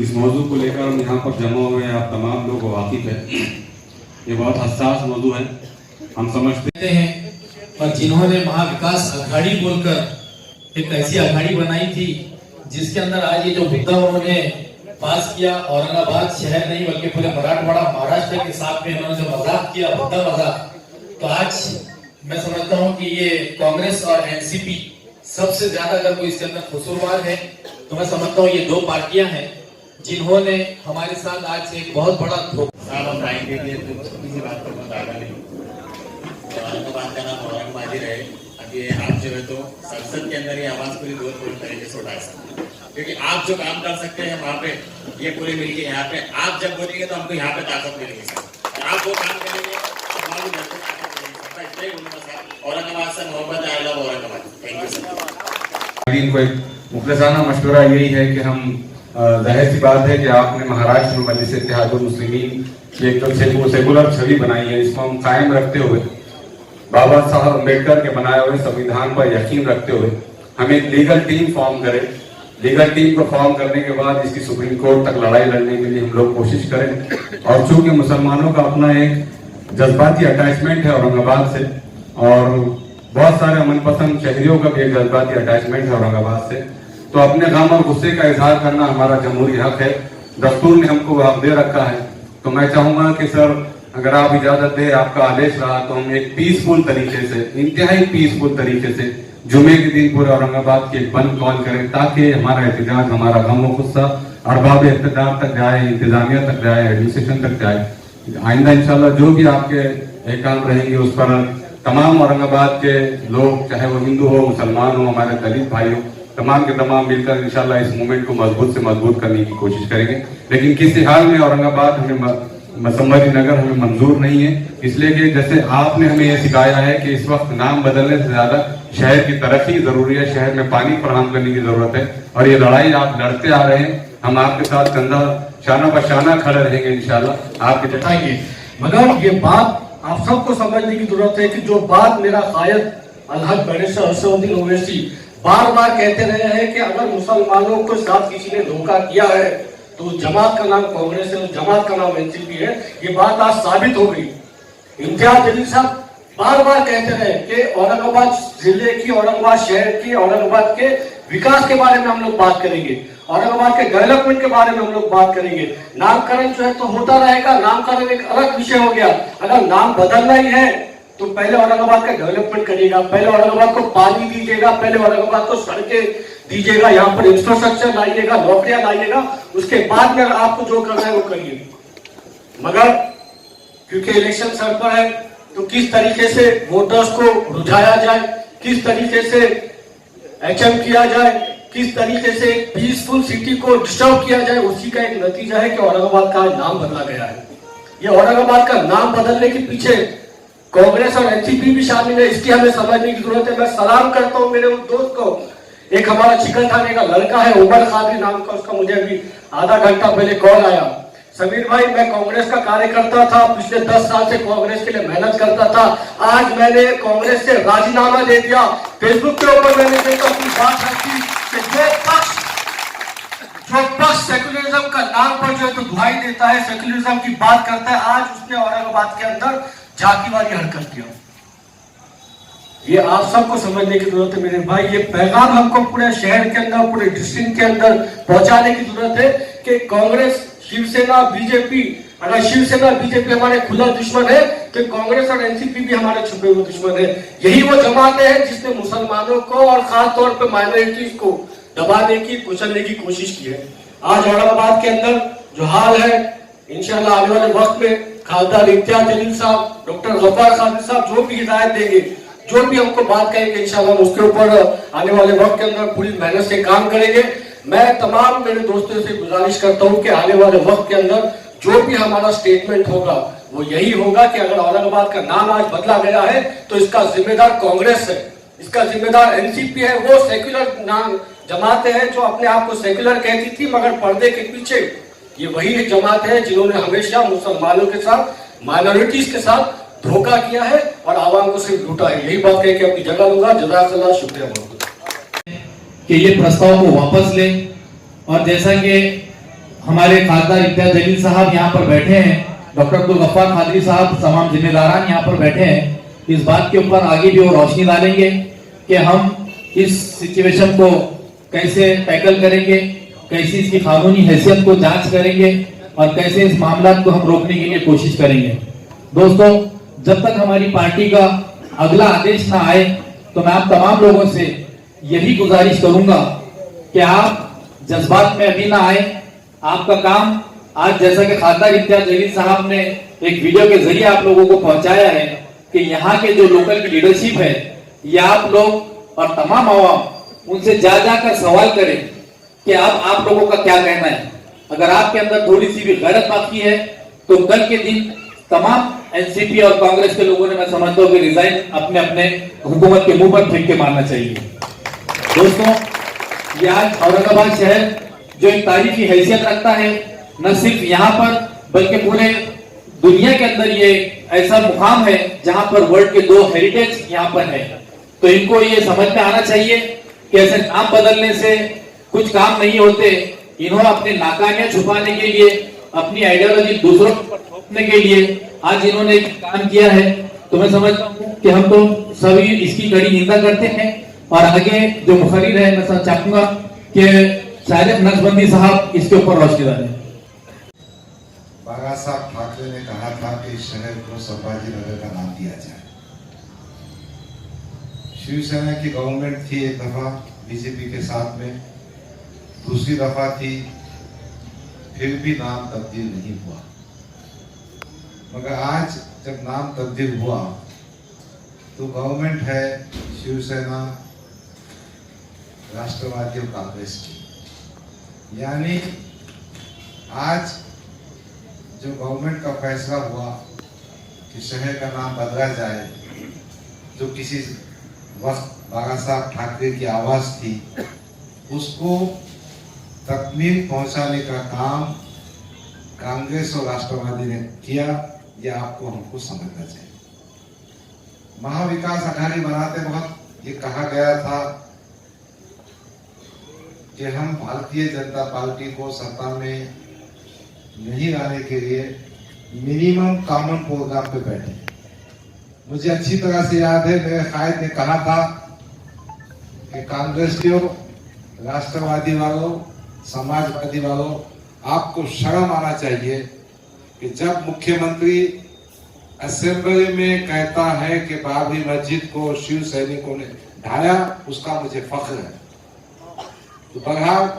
जिस मौजू को लेकर हम यहाँ पर जमा हुए हैं, आप तमाम लोग वाकिफ है, ये बहुत हसास मौजू है। हम समझते हैं और जिन्होंने महाविकास अघाड़ी बोलकर एक ऐसी अघाड़ी बनाई थी जिसके अंदर आज ये जो मुद्दा उन्होंने पास किया, औरंगाबाद शहर नहीं बल्कि पूरे मराठवाड़ा महाराष्ट्र के साथ में इन्होंने जो मजाक किया, मुद्दा मजाक, तो आज मैं समझता हूँ कि ये कांग्रेस और एनसीपी सबसे ज्यादा अगर कोई इसके अंदर कसूरवार है तो मैं समझता हूँ ये दो पार्टियां हैं जिन्होंने हमारे साथ आज एक बहुत बड़ा औरंगाबाद का नाम औरंगाबाद ही रहे। अब ये आप जो है तो संसद के अंदर ये आवाज पूरी दूर पूरी तरीके से उठा सकते, क्योंकि आप जो काम कर सकते हैं वहाँ पे ये पूरे मिलके यहाँ पे आप जब बोलेंगे तो हमको यहाँ पे ताकत मिलेगी सर। आप वो काम करेंगे तो हमारी घर पे ताकत मिलेगी सर। इसलिए बोलूँगा सर, औरंगाबाद से मोहब्बत, I love Aurangabad. Thank you sir. को एक मुखलसाना मशवरा यही है कि हम जाहिर सी बात है कि आपने महाराष्ट्र में मजलिस इत्तेहादुल मुस्लिमीन की एक तो सेकुलर छवि बनाई है, इसको हम कायम रखते हुए बाबा साहब अम्बेडकर के बनाए हुए संविधान पर यकीन रखते हुए हम एक लीगल टीम फॉर्म करें। लीगल टीम को फॉर्म करने के बाद इसकी सुप्रीम कोर्ट तक लड़ाई लड़ने के लिए हम लोग कोशिश करें। और चूंकि मुसलमानों का अपना एक जज्बाती अटैचमेंट है औरंगाबाद से, और बहुत सारे मनपसंद शहरियों का भी एक जज्बाती अटैचमेंट है औरंगाबाद से, तो अपने गम और गुस्से का इजहार करना हमारा जमहूरी हक है। दस्तूर ने हमको हक दे रखा है। तो मैं चाहूंगा कि सर अगर आप इजाजत दे, आपका आदेश रहा, तो हम एक पीसफुल तरीके से, इंतहाई पीसफुल तरीके से जुमे के दिन पूरे औरंगाबाद की एक बंद कॉल करें, ताकि हमारा एहतजाज, हमारा गम और गुस्सा अरबाब इख्तिदार तक जाए, इंतजामिया तक जाए, एडमिनिस्ट्रेशन तक जाए। आइंदा इंशाल्लाह जो भी आपके अहकाम रहेंगे उस पर तमाम औरंगाबाद के लोग, चाहे वो हिंदू हो, मुसलमान हो, हमारे दलित भाई हो, तमाम के तमाम मिलकर इंशाल्लाह इस मूवमेंट को मजबूत से मजबूत करने की कोशिश करेंगे। लेकिन किसी हाल में औरंगाबाद हमें संभाजी नगर हमें मंजूर नहीं है, इसलिए कि जैसे आपने हमें यह सिखाया है कि इस वक्त नाम बदलने से ज्यादा शहर की तरक्की जरूरी है, शहर में पानी फराहम करने की जरूरत है। और ये लड़ाई आप लड़ते आ रहे हैं, हम आपके साथ कंधा शाना बशाना खड़े रहेंगे इंशाल्लाह आपके जताएंगे। मगर ये बात आप सबको समझने की जरूरत है कि जो बात मेरा कायद अलहद बैरिस्टर असदुद्दीन ओवैसी बार बार कहते रहे हैं कि अगर मुसलमानों को साथ किसी ने धोखा किया है तो जमात का नाम कांग्रेस है, जमात का नाम एनसीपी है, ये बात आज साबित हो गई। इम्तियाज जलील साहब बार बार कहते रहे कि औरंगाबाद जिले की, औरंगाबाद शहर की, औरंगाबाद के विकास के बारे में हम लोग बात करेंगे, औरंगाबाद के डेवलपमेंट के बारे में हम लोग बात करेंगे। नामकरण जो है तो होता रहेगा, नामकरण एक अलग विषय हो गया। अगर नाम बदलना ही है तो पहले औरंगाबाद का डेवलपमेंट करिएगा, पहले औरंगाबाद को पानी दीजिएगा, पहले औरंगाबाद को सड़कें दीजिएगा, यहाँ पर इंफ्रास्ट्रक्चर लाइएगा, नौकरियां लाइएगा, उसके बाद में आपको जो करना है वो करिए। मगर क्योंकि इलेक्शन सर पर है तो किस तरीके से वोटर्स को रुझाया जाए, किस तरीके से एचएम किया जाए, किस तरीके से पीसफुल सिटी को डिस्टर्ब किया जाए, उसी का एक नतीजा है कि औरंगाबाद का नाम बदला गया है। ये औरंगाबाद का नाम बदलने के पीछे कांग्रेस और एनसीपी भी शामिल है, इसकी हमें समझने की जरूरत है। मैं सलाम करता हूं मेरे उस दोस्त को, एक हमारा चिकन थाने का लड़का है उमर खादरी नाम का, उसका मुझे अभी आधा घंटा पहले कॉल आया। समीर भाई, मैं कांग्रेस का कार्यकर्ता था, पिछले 10 साल से कांग्रेस के लिए मेहनत करता था, आज मैंने कांग्रेस से राजीनामा दे दिया। फेसबुक के ऊपर मैंने देखा अपनी बात रखी कि जो पक्ष सेक्युलरिज्म का नाम पर जो है तो दुहाई देता है, सेक्युलरिज्म की बात करता है, आज उसने औरंगाबाद के अंदर झांकीवाली हरकत किया। ये आप सबको समझने की जरूरत है मेरे भाई। ये पैगाम हमको पूरे शहर के अंदर, पूरे डिस्ट्रिक्ट के अंदर पहुंचाने की जरूरत है कि कांग्रेस, शिवसेना, बीजेपी, अगर शिवसेना बीजेपी हमारे खुला दुश्मन है तो कांग्रेस और एनसीपी भी हमारे छुपे हुए दुश्मन है। यही वो जमातें हैं जिसने मुसलमानों को और खास तौर पर माइनॉरिटीज को दबाने की, कुचलने की कोशिश की है। आज औरंगाबाद के अंदर जो हाल है, इंशाल्लाह आने वाले वक्त में खासदार इम्तियाज जलील साहब, डॉक्टर गफ्फार खादी साहब जो भी हिदायत देंगे, जो भी हमको बात कहेंगे, इंशाल्लाह उसके ऊपर आने वाले वक्त के अंदर पूरी मेहनत से काम करेंगे। मैं तमाम मेरे दोस्तों से गुजारिश करता हूं कि आने वाले वक्त के अंदर जो भी हमारा स्टेटमेंट होगा वो यही होगा कि अगर औरंगाबाद का नाम आज बदला गया है तो इसका जिम्मेदार कांग्रेस है, इसका जिम्मेदार एनसीपी है। वो सेक्युलर नाम जमातें हैं जो अपने आप को सेक्युलर कहती थी, मगर पर्दे के पीछे ये वही जमात है जिन्होंने हमेशा मुसलमानों के साथ, माइनॉरिटीज के साथ धोखा किया है और आवाम को सिर्फ लूटा है। यही बात कह के अपनी जगह लूंगा। जज़ाकल्लाह, शुक्रिया बहुत। कि ये प्रस्ताव को वापस लें और जैसा कि हमारे खासदार इम्तियाज जलील साहब यहाँ पर बैठे हैं, डॉक्टर अब्दुल गफ्फार कादरी साहब, तमाम जिम्मेदारान यहाँ पर बैठे हैं, इस बात के ऊपर आगे भी वो रोशनी डालेंगे कि हम इस सिचुएशन को कैसे टैकल करेंगे, कैसे इसकी कानूनी हैसियत को जांच करेंगे और कैसे इस मामला को हम रोकने के लिए कोशिश करेंगे। दोस्तों, जब तक हमारी पार्टी का अगला आदेश ना आए तो मैं आप तमाम लोगों से यही गुजारिश करूंगा कि आप जज्बात में अभी ना आए। आपका काम आज, जैसा कि खासदार इम्तियाज जलील साहब ने एक वीडियो के जरिए आप लोगों को पहुंचाया है कि यहाँ के जो लोकल की लीडरशिप है, ये आप लोग और तमाम आवाम उनसे जा जाकर सवाल करें कि आप लोगों का क्या कहना है। अगर आपके अंदर थोड़ी सी भी गैरत बाकी है तो कल के दिन तमाम एनसीपी और कांग्रेस के लोगों ने, मैं समझता हूँ कि रिजाइन अपने अपने हुकूमत के मुंह पर फेंक के मारना चाहिए। दोस्तों, ये आज औरंगाबाद शहर जो एक तारीखी हैसियत रखता है, न सिर्फ यहाँ पर बल्कि पूरे दुनिया के अंदर ये ऐसा मुकाम है जहां पर वर्ल्ड के 2 हेरिटेज यहाँ पर है। तो इनको ये समझ में आना चाहिए कि ऐसे नाम बदलने से कुछ काम नहीं होते। इन्होंने अपनी नाकामियां छुपाने के लिए, अपनी आइडियोलॉजी दूसरों पर थोपने के लिए आज इन्होंने एक काम किया है। तो मैं समझता हूँ कि हम तो सभी इसकी कड़ी निंदा करते हैं और आगे जो मुखर्रिर है, मैं चाहूंगा कि शायद नक्शबंदी साहब इसके ऊपर रोशनी डालें। बाला साहब ठाकरे ने कहा था कि इस शहर को संभाजी नगर का नाम दिया जाए। शिवसेना की गवर्नमेंट थी एक दफा बीजेपी के साथ में, दूसरी दफा थी, फिर भी नाम तब्दील नहीं हुआ। मगर आज जब नाम तब्दील हुआ तो गवर्नमेंट है शिवसेना, राष्ट्रवादी और कांग्रेस की। यानी आज जो गवर्नमेंट का फैसला हुआ कि शहर का नाम बदला जाए, जो किसी वक्त बाला साहब ठाकरे की आवाज थी, उसको तकमील पहुंचाने का काम कांग्रेस और राष्ट्रवादी ने किया। यह आपको हमको समझना चाहिए। महाविकास अघाड़ी बनाते वक्त ये कहा गया था कि हम भारतीय जनता पार्टी को सत्ता में नहीं लाने के लिए मिनिमम कॉमन प्रोग्राम पे बैठे। मुझे अच्छी तरह से याद है, मेरे कायद ने कहा था कि कांग्रेसियों, राष्ट्रवादी वालों, समाजवादी वालों, आपको शर्म आना चाहिए कि जब मुख्यमंत्री असेंबली में कहता है कि बाबरी मस्जिद को शिव सैनिकों ने ढाया, उसका मुझे फख्र है। तो बहरहाल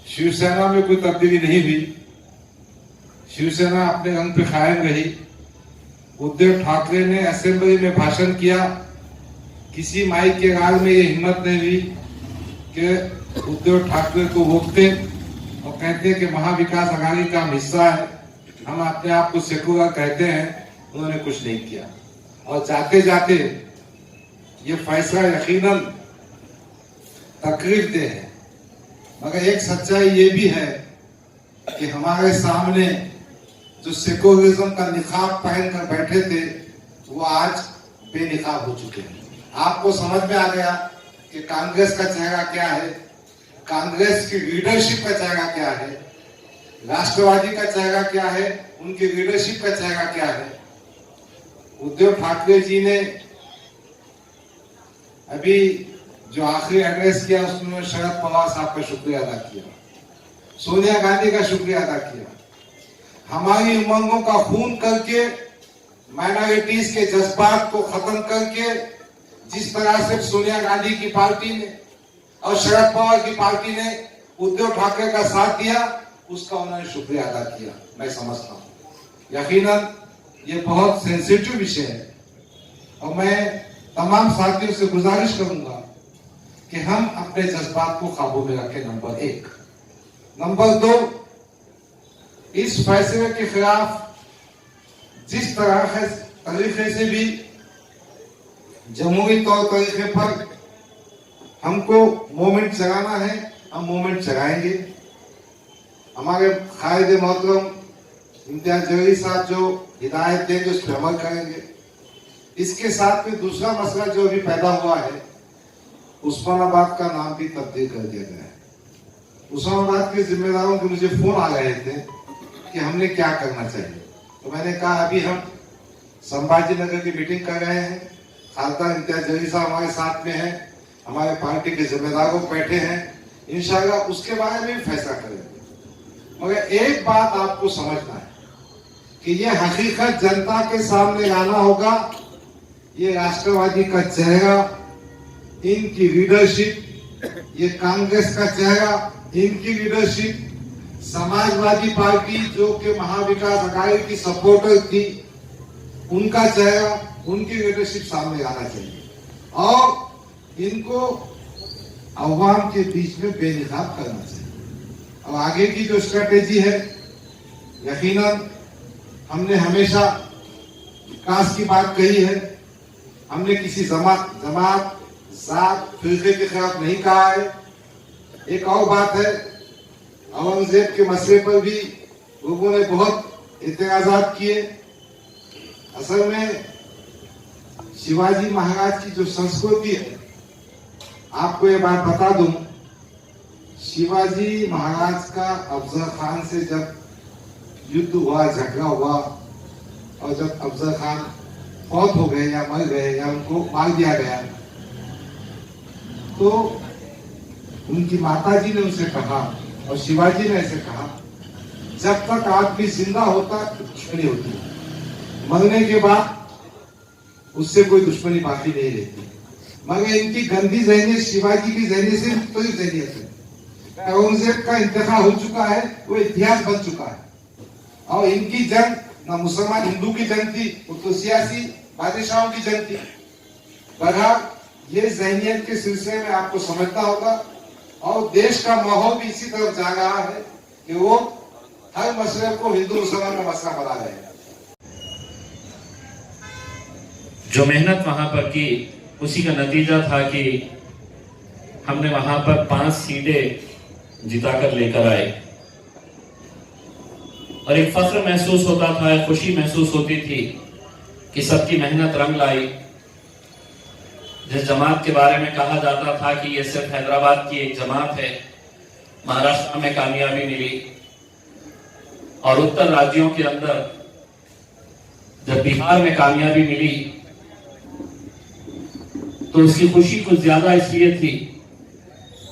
शिवसेना में कोई तब्दीली नहीं हुई, शिवसेना अपने रंग पे कायम रही। उद्धव ठाकरे ने असेंबली में भाषण किया, किसी माइक के गाल में ये हिम्मत नहीं हुई कि उद्धव ठाकरे को रोकते और कहते कि महाविकास अघाड़ी का हम हिस्सा है, हम अपने आप को सेकुलर कहते हैं। उन्होंने कुछ नहीं किया और जाते जाते ये फैसला यकीनन तकलीफ दे है। मगर एक सच्चाई ये भी है कि हमारे सामने जो सेकुलरिज्म का निकाब पहनकर बैठे थे, वो आज बेनिकाब हो चुके हैं। आपको समझ में आ गया कि कांग्रेस का चेहरा क्या है, कांग्रेस की लीडरशिप का चेहरा क्या है, राष्ट्रवादी का चेहरा क्या है, उनकी लीडरशिप का चेहरा क्या है। उद्धव ठाकरे जी ने अभी जो आखिरी एड्रेस किया उसमें शरद पवार साहब का शुक्रिया अदा किया, सोनिया गांधी का शुक्रिया अदा किया। हमारी उमंगों का खून करके, माइनॉरिटीज के जज्बात को खत्म करके, जिस तरह से सोनिया गांधी की पार्टी ने और शरद पवार की पार्टी ने उद्धव ठाकरे का साथ दिया, उसका उन्होंने शुक्रिया अदा किया। मैं समझता हूं यकीनन ये बहुत सेंसिटिव विषय है और मैं तमाम साथियों से गुजारिश करूंगा कि हम अपने जज्बात को काबू में रखें, नंबर 1। नंबर 2, इस फैसले के खिलाफ जिस तरह तरीके से भी जमहूरी तौर तरीके पर हमको मूवमेंट चलाना है, हम मूवमेंट चलाएंगे। हमारे कायदे मोहतरम इम्तियाज जलील साहब जो हिदायत देंगे उस पर अमल करेंगे। इसके साथ में दूसरा मसला जो अभी पैदा हुआ है, उस्मानाबाद का नाम भी तब्दील कर दिया गया है। मुसलमान के जिम्मेदारों के मुझे फोन आ गए थे कि हमने क्या करना चाहिए। तो मैंने कहा अभी हम संभाजी नगर की मीटिंग कर रहे हैं, खालदा इम्तियाज जलील साहब हमारे साथ में है, हमारे पार्टी के जिम्मेदारों बैठे हैं, इंशाल्लाह उसके बारे में भी फैसला करेंगे। मगर एक बात आपको समझना है कि ये हकीकत जनता के सामने लाना होगा। ये राष्ट्रवादी का चेहरा, इनकी लीडरशिप, ये कांग्रेस का चेहरा, इनकी लीडरशिप, समाजवादी पार्टी जो कि महाविकास अघाड़ी की सपोर्टर थी, उनका चेहरा, उनकी लीडरशिप सामने आना चाहिए और इनको अवाम के बीच में बेनिकाब करना चाहिए। अब आगे की जो स्ट्रेटेजी है, यकीनन हमने हमेशा विकास की बात कही है, हमने किसी जमात, जात, फिरके के खिलाफ नहीं कहा है। एक और बात है, औरंगजेब के मसले पर भी लोगों ने बहुत एतराजात किए। असल में शिवाजी महाराज की जो संस्कृति है, आपको ये बात बता दूं, शिवाजी महाराज का अफजल खान से जब युद्ध हुआ, झगड़ा हुआ और जब अफजल खान फौत हो गए या मर गए या उनको मार दिया गया, तो उनकी माताजी ने उनसे कहा और शिवाजी ने ऐसे कहा, जब तक आदमी जिंदा होता तो दुश्मनी होती है, मरने के बाद उससे कोई दुश्मनी बाकी नहीं रहती। मगर इनकी गंदी जहनीत शिवाजी की जहनीत से मुख्तलिफ जहनीत है। औरंगजेब का इंतकाल हो चुका है, वो इतिहास बन चुका है और इनकी जंग ना मुसलमान हिंदू की जंग थी, वो तो सियासी बादशाहों की जंग थी। बहरहाल ये जहनीत के सिलसिले में आपको समझना होगा और देश का माहौल भी इसी तरफ जा रहा है कि वो हर मसले को हिंदू मुसलमान का मसला बना रहे हैं। जो मेहनत वहां पर की, उसी का नतीजा था कि हमने वहां पर 5 सीटें जिताकर लेकर आए और एक फख्र महसूस होता था, एक खुशी महसूस होती थी कि सबकी मेहनत रंग लाई। जिस जमात के बारे में कहा जाता था कि ये सिर्फ हैदराबाद की एक जमात है, महाराष्ट्र में कामयाबी मिली और उत्तर राज्यों के अंदर जब बिहार में कामयाबी मिली तो उसकी खुशी कुछ ज्यादा इसलिए थी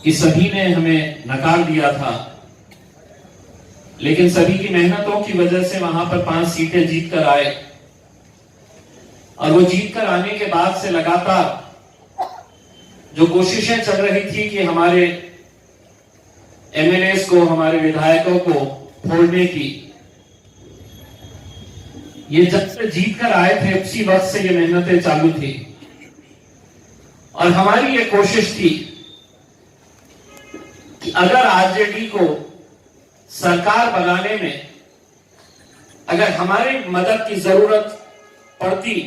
कि सभी ने हमें नकार दिया था, लेकिन सभी की मेहनतों की वजह से वहां पर 5 सीटें जीत कर आए और वो जीत कर आने के बाद से लगातार जो कोशिशें चल रही थी कि हमारे एमएलएस को, हमारे विधायकों को फोड़ने की, ये जब से जीत कर आए थे उसी वक्त से ये मेहनतें चालू थी और हमारी ये कोशिश थी कि अगर आरजेडी को सरकार बनाने में अगर हमारी मदद की जरूरत पड़ती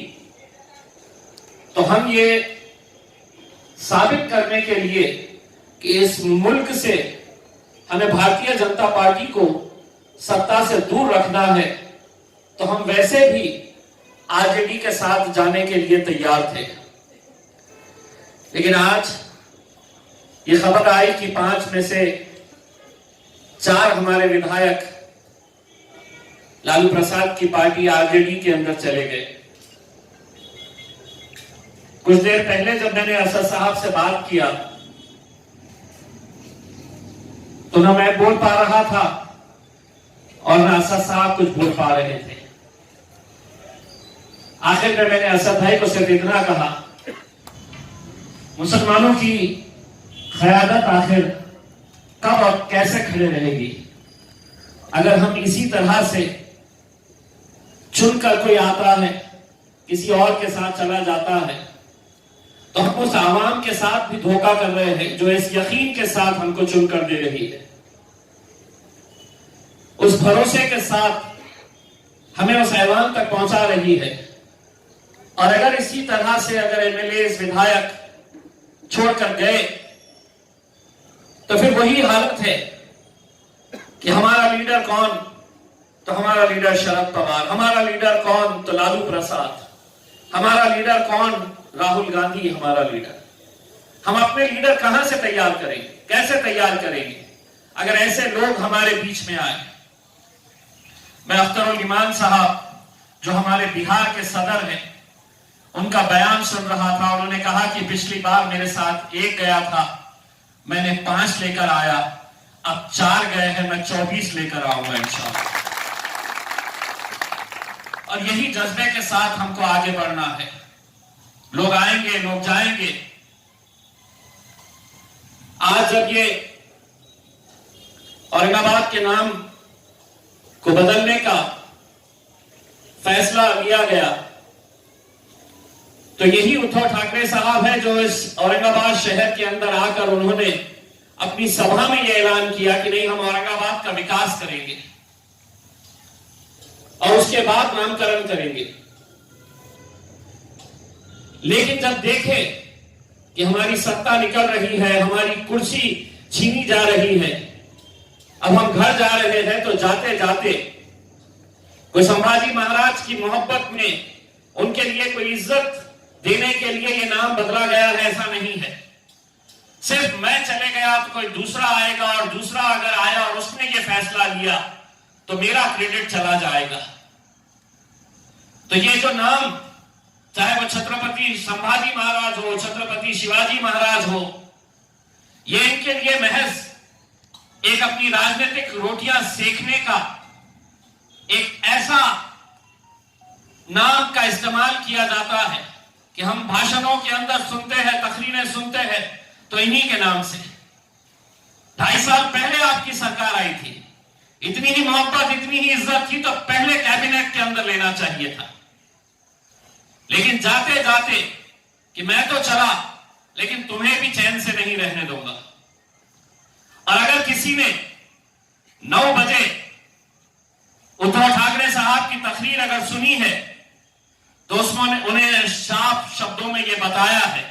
तो हम ये साबित करने के लिए कि इस मुल्क से हमें भारतीय जनता पार्टी को सत्ता से दूर रखना है, तो हम वैसे भी आरजेडी के साथ जाने के लिए तैयार थे। लेकिन आज ये खबर आई कि 5 में से 4 हमारे विधायक लालू प्रसाद की पार्टी आरजेडी के अंदर चले गए। कुछ देर पहले जब मैंने असद साहब से बात किया तो ना मैं बोल पा रहा था और ना असद साहब कुछ बोल पा रहे थे। आखिर में मैंने असद भाई को सिर्फ इतना कहा, मुसलमानों की क़यादत आखिर कब और कैसे खड़े रहेगी? अगर हम इसी तरह से चुनकर कोई आता है, किसी और के साथ चला जाता है, तो हम उस आवाम के साथ भी धोखा कर रहे हैं जो इस यकीन के साथ हमको चुनकर दे रही है। उस भरोसे के साथ हमें उस ऐवान तक पहुंचा रही है। और अगर इसी तरह से अगर एमएलए विधायक छोड़कर गए तो फिर वही हालत है कि हमारा लीडर कौन? तो हमारा लीडर शरद पवार। हमारा लीडर कौन? तो लालू प्रसाद। हमारा लीडर कौन? राहुल गांधी हमारा लीडर। हम अपने लीडर कहां से तैयार करेंगे? कैसे तैयार करेंगे अगर ऐसे लोग हमारे बीच में आए। मैं अख्तरुल ईमान साहब जो हमारे बिहार के सदर हैं, उनका बयान सुन रहा था। उन्होंने कहा कि पिछली बार मेरे साथ एक गया था, मैंने 5 लेकर आया, अब 4 गए हैं, मैं 24 लेकर आऊंगा इंशाअल्लाह। और यही जज्बे के साथ हमको आगे बढ़ना है। लोग आएंगे, लोग जाएंगे। आज जब ये औरंगाबाद के नाम को बदलने का फैसला लिया गया, तो यही उद्धव ठाकरे साहब है जो इस औरंगाबाद शहर के अंदर आकर उन्होंने अपनी सभा में यह ऐलान किया कि नहीं, हम औरंगाबाद का विकास करेंगे और उसके बाद नामकरण करेंगे। लेकिन जब देखे कि हमारी सत्ता निकल रही है, हमारी कुर्सी छीनी जा रही है, अब हम घर जा रहे हैं, तो जाते जाते कोई संभाजी महाराज की मोहब्बत में उनके लिए कोई इज्जत देने के लिए ये नाम बदला गया है, ऐसा नहीं है। सिर्फ मैं चले गया तो कोई दूसरा आएगा, और दूसरा अगर आया और उसने ये फैसला लिया तो मेरा क्रेडिट चला जाएगा। तो ये जो नाम, चाहे वो छत्रपति संभाजी महाराज हो, छत्रपति शिवाजी महाराज हो, ये इनके लिए महज एक अपनी राजनीतिक रोटियां सेकने का एक ऐसा नाम का इस्तेमाल किया जाता है कि हम भाषणों के अंदर सुनते हैं, तकरीरें सुनते हैं, तो इन्हीं के नाम से। 2.5 साल पहले आपकी सरकार आई थी, इतनी ही मोहब्बत, इतनी ही इज्जत थी तो पहले कैबिनेट के अंदर लेना चाहिए था। लेकिन जाते जाते कि मैं तो चला, लेकिन तुम्हें भी चैन से नहीं रहने दूंगा। और अगर किसी ने 9 बजे उद्धव ठाकरे साहब की तकरीर अगर सुनी है, तो उसमें उन्हें साफ शब्दों में यह बताया है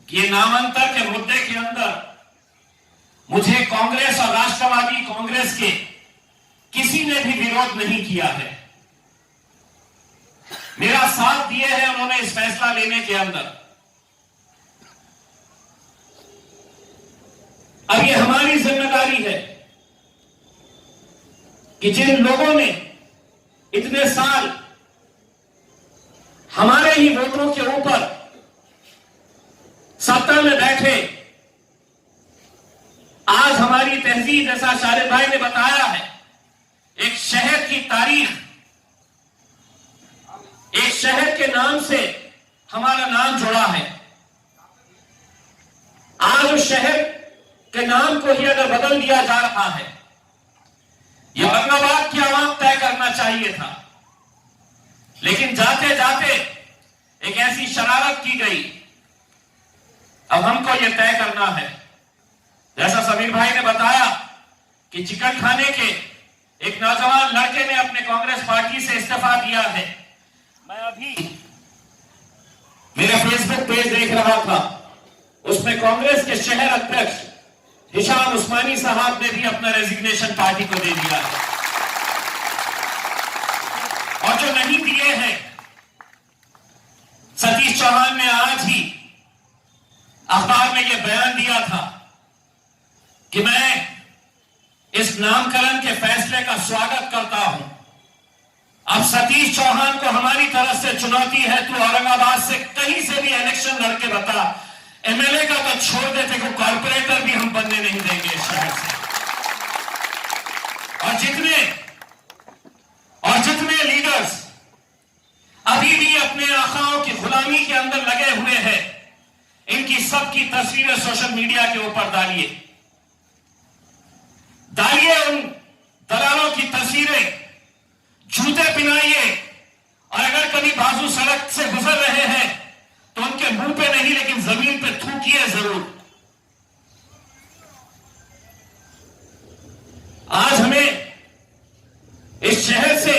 कि ये नामांतर के मुद्दे के अंदर मुझे कांग्रेस और राष्ट्रवादी कांग्रेस के किसी ने भी विरोध नहीं किया है, मेरा साथ दिए है उन्होंने इस फैसला लेने के अंदर। अब ये हमारी जिम्मेदारी है कि जिन लोगों ने इतने साल हमारे ही वोटों के ऊपर सत्ता में बैठे, आज हमारी तहजीब, जैसा शारिद भाई ने बताया है, एक शहर की तारीख, एक शहर के नाम से हमारा नाम जुड़ा है। आज उस शहर के नाम को ही अगर बदल दिया जा रहा है, यह औरंगाबाद की आवाम तय करना चाहिए था। लेकिन जाते जाते एक ऐसी शरारत की गई, अब हमको यह तय करना है। जैसा समीर भाई ने बताया कि चिकन खाने के एक नौजवान लड़के ने अपने कांग्रेस पार्टी से इस्तीफा दिया है। मैं अभी मेरे फेसबुक पेज देख रहा था, उसमें कांग्रेस के शहर अध्यक्ष हिशाम उस्मानी साहब ने भी अपना रेजिग्नेशन पार्टी को दे दिया है। और जो नहीं दिए हैं, सतीश चौहान ने आज ही अखबार में यह बयान दिया था कि मैं इस नामकरण के फैसले का स्वागत करता हूं। अब सतीश चौहान को हमारी तरफ से चुनौती है, तू औरंगाबाद से कहीं से भी इलेक्शन लड़के बता, एमएलए का तो छोड़ देते को कॉर्पोरेटर भी हम बनने नहीं देंगे इस शहर से। और जितने लीडर्स अभी भी अपने आकाओं की गुलामी के अंदर लगे हुए हैं, इनकी सबकी तस्वीरें सोशल मीडिया के ऊपर डालिए उन दलालों की तस्वीरें, जूते पहनाइए, और अगर कभी बाजू सड़क से गुजर रहे हैं तो उनके मुंह पे नहीं लेकिन जमीन पे थूकिए जरूर। आज हमें इस शहर से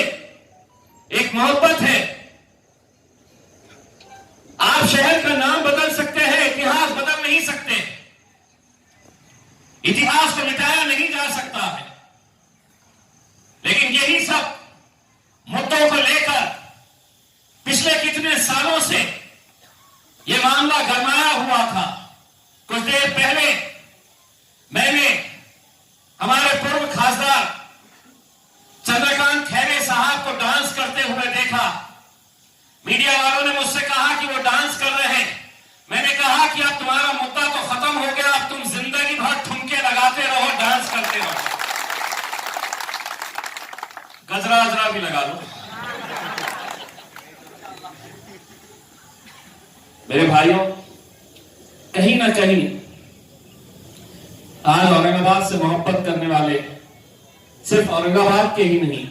एक मोहब्बत है। आप शहर का नाम बदल सकते हैं, इतिहास बदल नहीं सकते। इतिहास को मिटाया नहीं जा सकता है, लेकिन यही सब मुद्दों को लेकर पिछले कितने सालों से यह मामला गरमाया हुआ था। कुछ देर पहले मैंने देखा, मीडिया वालों ने मुझसे कहा कि वो डांस कर रहे हैं। मैंने कहा कि अब तुम्हारा मुद्दा तो खत्म हो गया, अब तुम जिंदगी भर ठुमके लगाते रहो, डांस करते रहो, गजरा अजरा भी लगा लो। मेरे भाइयों, कहीं ना कहीं आज औरंगाबाद से मोहब्बत करने वाले सिर्फ औरंगाबाद के ही नहीं,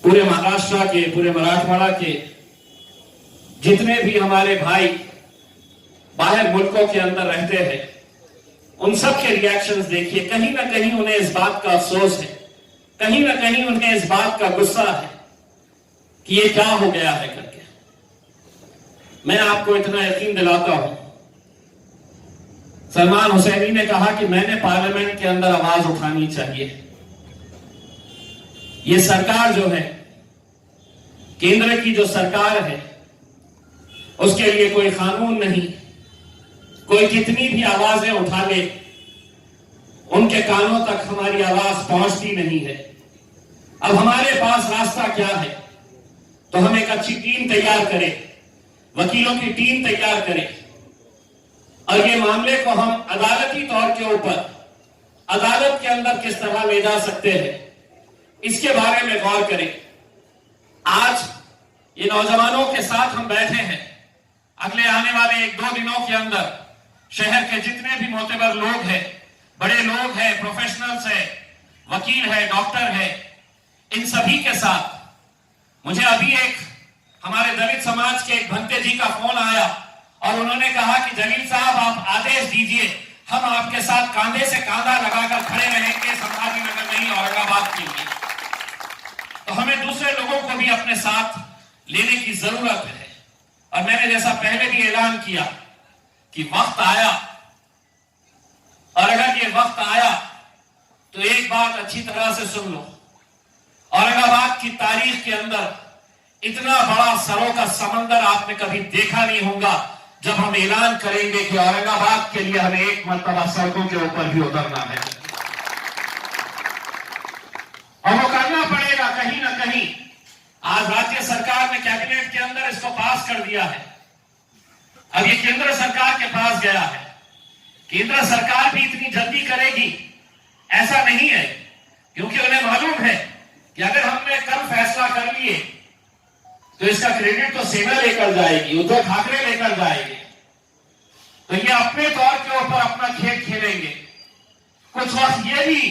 पूरे महाराष्ट्र के, पूरे मराठवाड़ा के जितने भी हमारे भाई बाहर मुल्कों के अंदर रहते हैं, उन सब के रिएक्शंस देखिए। कहीं ना कहीं उन्हें इस बात का अफसोस है, कहीं ना कहीं उन्हें इस बात का गुस्सा है कि ये क्या हो गया है करके। मैं आपको इतना यकीन दिलाता हूं, सलमान हुसैनी ने कहा कि मैंने पार्लियामेंट के अंदर आवाज उठानी चाहिए। ये सरकार जो है, केंद्र की जो सरकार है, उसके लिए कोई कानून नहीं, कोई कितनी भी आवाजें उठा ले, उनके कानों तक हमारी आवाज पहुंचती नहीं है। अब हमारे पास रास्ता क्या है? तो हम एक अच्छी टीम तैयार करें, वकीलों की टीम तैयार करें, और ये मामले को हम अदालती तौर के ऊपर अदालत के अंदर किस तरह ले जा सकते हैं, इसके बारे में गौर करें। आज ये नौजवानों के साथ हम बैठे हैं। अगले आने वाले 1-2 दिनों के अंदर शहर के जितने भी मोतबर लोग हैं, बड़े लोग हैं, प्रोफेशनल्स हैं, वकील है, डॉक्टर है, इन सभी के साथ मुझे अभी एक हमारे दलित समाज के एक भंते जी का फोन आया और उन्होंने कहा कि जलील साहब, आप आदेश दीजिए, हम आपके साथ कांधे से कांधा लगाकर खड़े रहेंगे संभाजीनगर नहीं, औरंगाबाद के लिए। तो हमें दूसरे लोगों को भी अपने साथ लेने की जरूरत है। और मैंने जैसा पहले भी ऐलान किया कि वक्त आया, और अगर ये वक्त आया तो एक बात अच्छी तरह से सुन लो, औरंगाबाद की तारीख के अंदर इतना बड़ा सरों का समंदर आपने कभी देखा नहीं होगा जब हम ऐलान करेंगे कि औरंगाबाद के लिए हमें एक मर्तबा सड़कों के ऊपर भी उतरना है, और वो करना पड़ेगा कहीं ना कहीं। आज राज्य सरकार ने कैबिनेट के अंदर इसको पास कर दिया है, अब ये केंद्र सरकार के पास गया है। केंद्र सरकार भी इतनी जल्दी करेगी ऐसा नहीं है, क्योंकि उन्हें मालूम है कि अगर हमने कल फैसला कर लिए तो इसका क्रेडिट तो सेना लेकर जाएगी, उद्धव ठाकरे लेकर जाएंगे, तो ये अपने तौर के ऊपर अपना खेल खेलेंगे। कुछ वक्त ये भी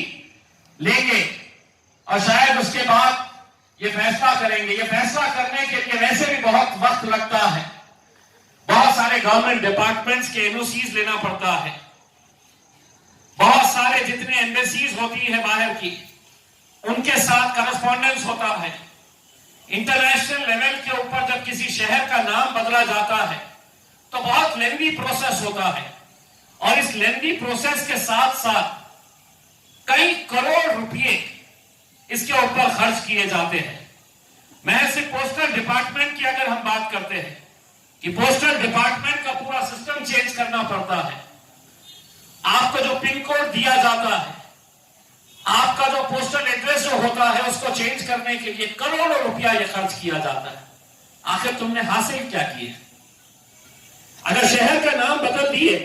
लेंगे और शायद उसके बाद ये फैसला करेंगे। ये फैसला करने के लिए वैसे भी बहुत वक्त लगता है, बहुत सारे गवर्नमेंट डिपार्टमेंट्स के एनओसीज लेना पड़ता है, बहुत सारे जितने एम्बेसीज होती है बाहर की, उनके साथ करस्पॉन्डेंस होता है। इंटरनेशनल लेवल के ऊपर जब किसी शहर का नाम बदला जाता है तो बहुत लेंदी प्रोसेस होता है, और इस लेंदी प्रोसेस के साथ साथ कई करोड़ रुपए इसके ऊपर खर्च किए जाते हैं। मैं सिर्फ पोस्टल डिपार्टमेंट की अगर हम बात करते हैं कि पोस्टल डिपार्टमेंट का पूरा सिस्टम चेंज करना पड़ता है। आपको जो पिन कोड दिया जाता है, आपका जो पोस्टल एड्रेस जो होता है, उसको चेंज करने के लिए करोड़ों रुपया ये खर्च किया जाता है। आखिर तुमने हासिल क्या किए? अगर शहर का नाम बदल दिए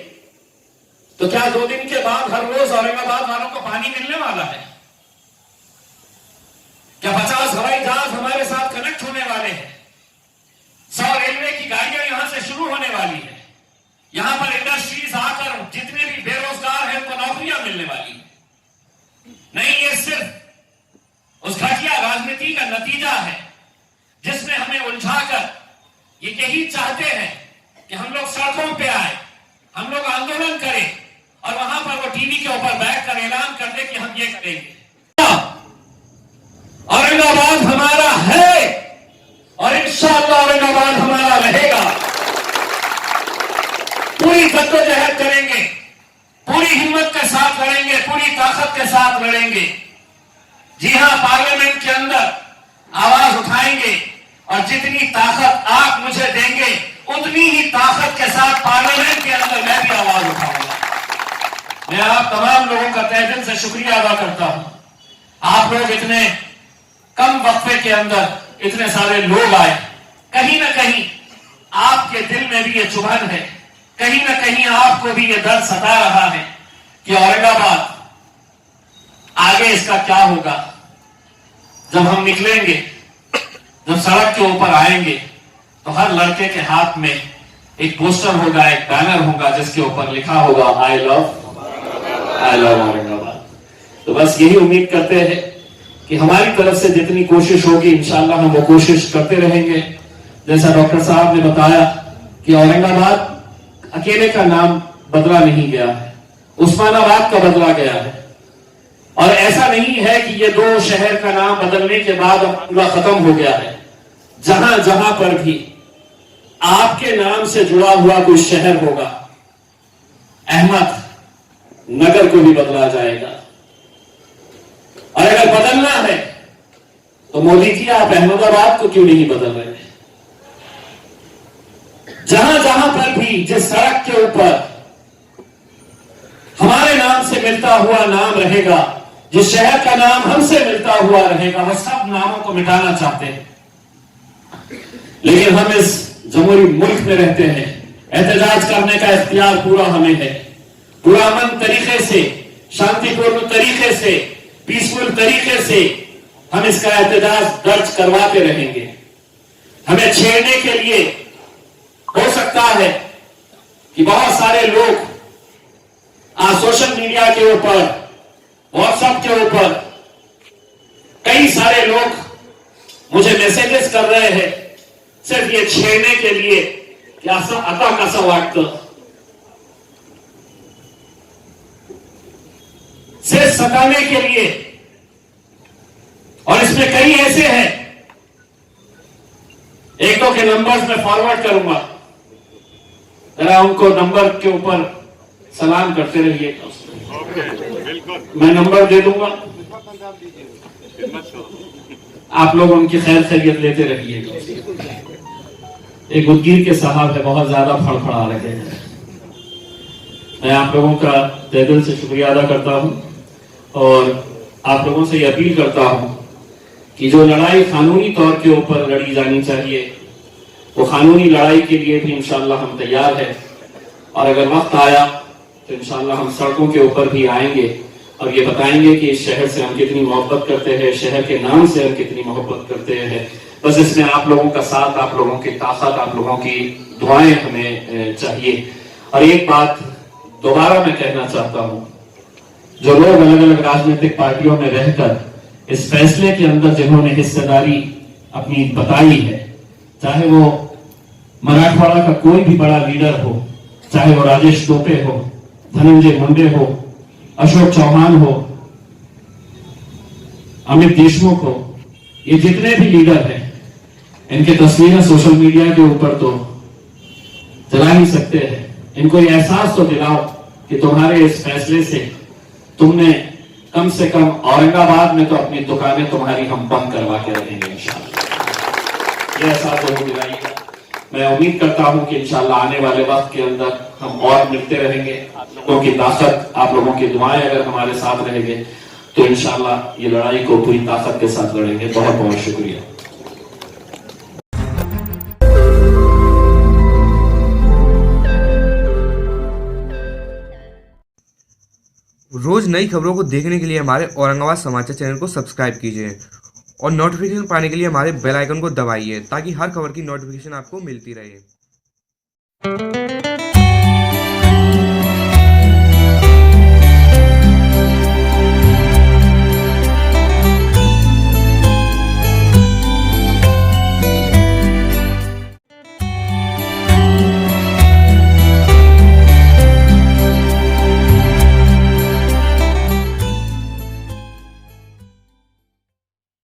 तो क्या 2 दिन के बाद हर रोज औरंगाबाद वालों को पानी मिलने वाला है? क्या 50 हवाई जहाज हमारे साथ कनेक्ट होने वाले हैं? 100 रेलवे की गाड़ियां यहां से शुरू होने वाली है। यहां पर इंडस्ट्रीज आकर जितने भी बेरोजगार हैं उनको नौकरियां मिलने वाली है। नहीं, ये सिर्फ उस घटिया राजनीति का नतीजा है जिसमें हमें उलझाकर ये यही चाहते हैं कि हम लोग सड़कों पे आए, हम लोग आंदोलन करें, और वहां पर वो टीवी के ऊपर बैठकर ऐलान कर दे कि हम ये करेंगे। औरंगाबाद हमारा है और इंशाअल्लाह औरंगाबाद हमारा रहेगा। पूरी जद्दोजहद करेंगे, पूरी हिम्मत के साथ लड़ेंगे, पूरी ताकत के साथ लड़ेंगे। जी हां, पार्लियामेंट के अंदर आवाज उठाएंगे, और जितनी ताकत आप मुझे देंगे उतनी ही ताकत के साथ पार्लियामेंट के अंदर मैं भी आवाज उठाऊंगा। मैं आप तमाम लोगों का तहे दिल से शुक्रिया अदा करता हूं। आप लोग इतने कम वक्फे के अंदर इतने सारे लोग आए, कहीं ना कहीं आपके दिल में भी ये चुभन है, कहीं ना कहीं आपको भी ये दर्द सता रहा है कि औरंगाबाद आगे इसका क्या होगा। जब हम निकलेंगे, जब सड़क के ऊपर आएंगे, तो हर लड़के के हाथ में एक पोस्टर होगा, एक बैनर होगा जिसके ऊपर लिखा होगा आई लव औरंगाबाद। तो बस यही उम्मीद करते हैं कि हमारी तरफ से जितनी कोशिश होगी इंशाअल्लाह हम वो कोशिश करते रहेंगे। जैसा डॉक्टर साहब ने बताया कि औरंगाबाद अकेले का नाम बदला नहीं गया है, उस्मानाबाद का बदला गया है। और ऐसा नहीं है कि ये दो शहर का नाम बदलने के बाद मामला खत्म हो गया है। जहां जहां पर भी आपके नाम से जुड़ा हुआ कोई शहर होगा, अहमद नगर को भी बदला जाएगा। और अगर बदलना है तो मोदी जी आप अहमदाबाद को क्यों नहीं बदल रहे हैं? जहां जहां पर भी जिस सड़क के ऊपर हमारे नाम से मिलता हुआ नाम रहेगा, जिस शहर का नाम हमसे मिलता हुआ रहेगा, वो सब नामों को मिटाना चाहते हैं। लेकिन हम इस जमहूरी मुल्क में रहते हैं, एहतजाज करने का इख्तियार पूरा हमें है। पूरा अमन तरीके से, शांतिपूर्ण तरीके से, पीसफुल तरीके से हम इसका एहतजाज दर्ज करवाते रहेंगे। हमें छेड़ने के लिए हो सकता है कि बहुत सारे लोग आज सोशल मीडिया के ऊपर, व्हाट्सएप के ऊपर कई सारे लोग मुझे मैसेजेस कर रहे हैं सिर्फ ये छेड़ने के लिए कि असं आता कसं वाटतं, सिर्फ सताने के लिए। और इसमें कई ऐसे हैं, एक दो के नंबर्स मैं फॉरवर्ड करूंगा, जरा उनको नंबर के ऊपर सलाम करते रहिए। मैं नंबर दे दूंगा, आप लोग उनकी खैर खैरियत लेते रहिए। एक उदगीर के साहब है, बहुत ज्यादा फड़फड़ा रहे हैं। मैं आप लोगों का तहे दिल से शुक्रिया अदा करता हूं और आप लोगों से यह अपील करता हूं कि जो लड़ाई कानूनी तौर के ऊपर लड़ी जानी चाहिए, वो कानूनी लड़ाई के लिए भी इंशाअल्लाह हम तैयार हैं। और अगर वक्त आया तो इंशाअल्लाह हम सड़कों के ऊपर भी आएंगे और ये बताएंगे कि इस शहर से हम कितनी मोहब्बत करते हैं, शहर के नाम से हम कितनी मोहब्बत करते हैं। बस इसमें आप लोगों का साथ, आप लोगों की ताकत, आप लोगों की दुआएं हमें चाहिए। और एक बात दोबारा मैं कहना चाहता हूं, जो लोग अलग अलग राजनीतिक पार्टियों में रहकर इस फैसले के अंदर जिन्होंने हिस्सेदारी अपनी बताई है, चाहे वो मराठवाड़ा का कोई भी बड़ा लीडर हो, चाहे वो राजेश टोपे हो, धनंजय मुंडे हो, अशोक चौहान हो, अमित देशमुख हो, ये जितने भी लीडर हैं, इनके तस्वीरें सोशल मीडिया के ऊपर तो चला ही सकते हैं। इनको ये एहसास तो दिलाओ कि तुम्हारे इस फैसले से तुमने कम से कम औरंगाबाद में तो अपनी दुकानें तुम्हारी हम बंद करवा के रखेंगे इंशाअल्लाह। ये एहसास जरूर दिलाइएगा। मैं उम्मीद करता हूं कि इंशाअल्लाह आने वाले वक्त के अंदर हम और मिलते रहेंगे। आप लोगों की ताकत, आप लोगों की दुआएं अगर हमारे साथ रहेंगे तो इंशाअल्लाह ये लड़ाई को पूरी ताकत के साथ लड़ेंगे। बहुत बहुत शुक्रिया। रोज नई खबरों को देखने के लिए हमारे औरंगाबाद समाचार चैनल को सब्सक्राइब कीजिए और नोटिफिकेशन पाने के लिए हमारे बेल आइकन को दबाइए ताकि हर खबर की नोटिफिकेशन आपको मिलती रहे।